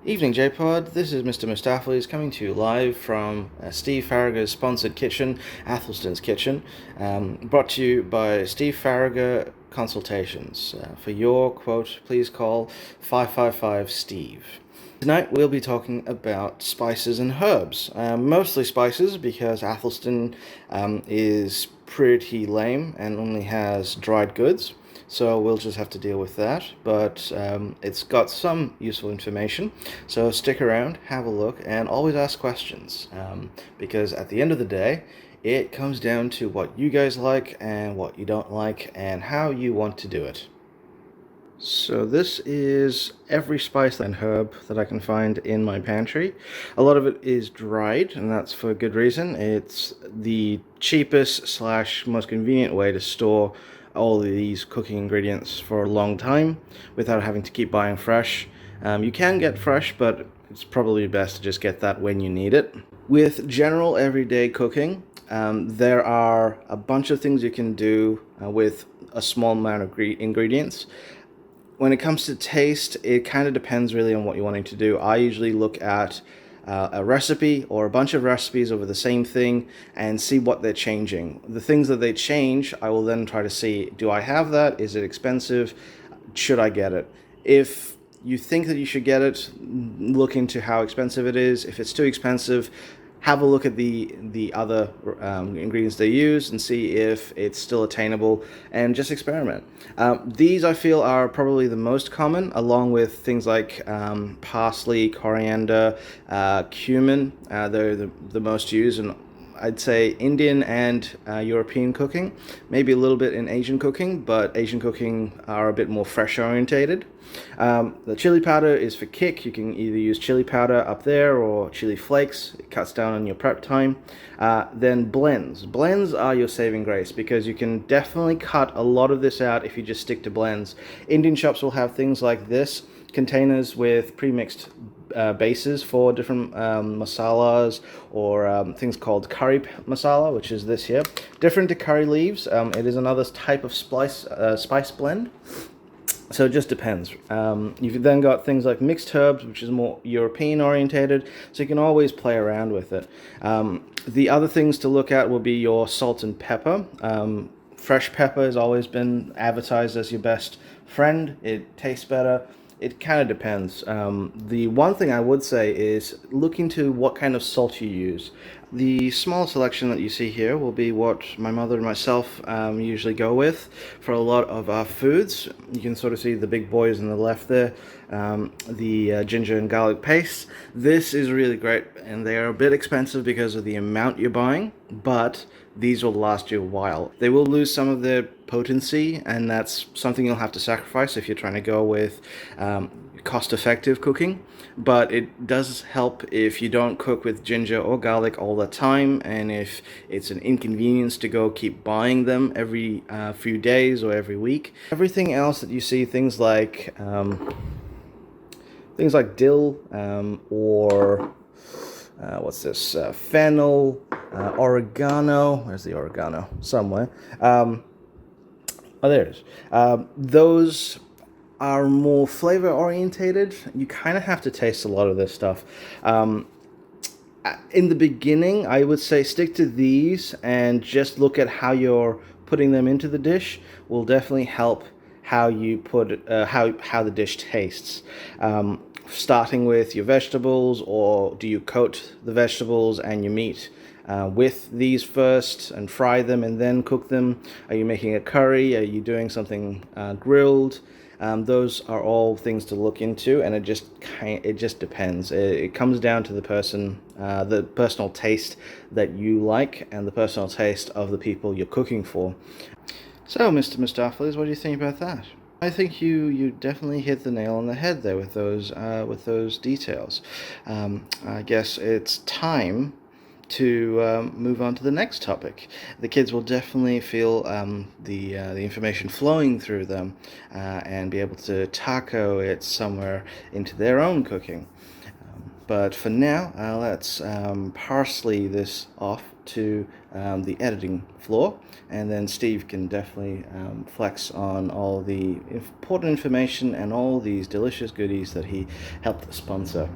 Evening JPod, this is Mr. Mustaflis coming to you live from Steve Farragher's sponsored kitchen, Athelston's Kitchen, brought to you by Steve Farragher Consultations. For your quote, please call 555-STEVE. Tonight we'll be talking about spices and herbs, mostly spices because Athelston is pretty lame and only has dried goods. So we'll just have to deal with that, but it's got some useful information. So stick around, have a look, and always ask questions, because at the end of the day, it comes down to what you guys like and what you don't like and how you want to do it. So this is every spice and herb that I can find in my pantry. A lot of it is dried, and that's for good reason. It's the cheapest slash most convenient way to store all of these cooking ingredients for a long time without having to keep buying fresh. You can get fresh, but it's probably best to just get that when you need it. With general everyday cooking, there are a bunch of things you can do with a small amount of ingredients. When it comes to taste, it kind of depends really on what you're wanting to do. I usually look at a recipe or a bunch of recipes over the same thing and see what they're changing. The things that they change, I will then try to see, do I have that? Is it expensive? Should I get it? If you think that you should get it, look into how expensive it is. If it's too expensive, have a look at the other ingredients they use and see if it's still attainable, and just experiment. These I feel are probably the most common, along with things like parsley, coriander, cumin. They're the most used, and I'd say Indian and European cooking, maybe a little bit in Asian cooking, but Asian cooking are a bit more fresh orientated. The chili powder is for kick. You can either use chili powder up there or chili flakes. It cuts down on your prep time. Then blends. Blends are your saving grace because you can definitely cut a lot of this out if you just stick to blends. Indian shops will have things like this, containers with pre-mixed bases for different masalas, or things called curry masala, which is this here. Different to curry leaves. It is another type of spice blend. So it just depends. You've then got things like mixed herbs, which is more European orientated, so you can always play around with it. The other things to look at will be your salt and pepper. Fresh pepper has always been advertised as your best friend. It tastes better. It kind of depends. The one thing I would say is look into what kind of salt you use. The small selection that you see here will be what my mother and myself usually go with for a lot of our foods. You can sort of see the big boys on the left there, the ginger and garlic paste. This is really great, and they are a bit expensive because of the amount you're buying, but these will last you a while. They will lose some of their potency, and that's something you'll have to sacrifice if you're trying to go with cost-effective cooking, but it does help if you don't cook with ginger or garlic all the time, and if it's an inconvenience to go keep buying them every few days or every week. Everything else that you see, things like dill, or what's this, fennel, oregano. Where's the oregano? Somewhere. Oh, there it is. Those are more flavor orientated. You kind of have to taste a lot of this stuff. In the beginning, I would say stick to these and just look at how you're putting them into the dish. Will definitely help how you put how the dish tastes. Starting with your vegetables, or do you coat the vegetables and your meat with these first and fry them and then cook them? Are you making a curry? Are you doing something grilled? Those are all things to look into, and it just depends. It comes down to the person, the personal taste that you like, and the personal taste of the people you're cooking for. So, Mr. Mustaflis, what do you think about that? I think you definitely hit the nail on the head there with those details. I guess it's time to move on to the next topic. The kids will definitely feel the information flowing through them and be able to taco it somewhere into their own cooking. But for now, let's parsley this off to the editing floor, and then Steve can definitely flex on all the important information and all these delicious goodies that he helped sponsor.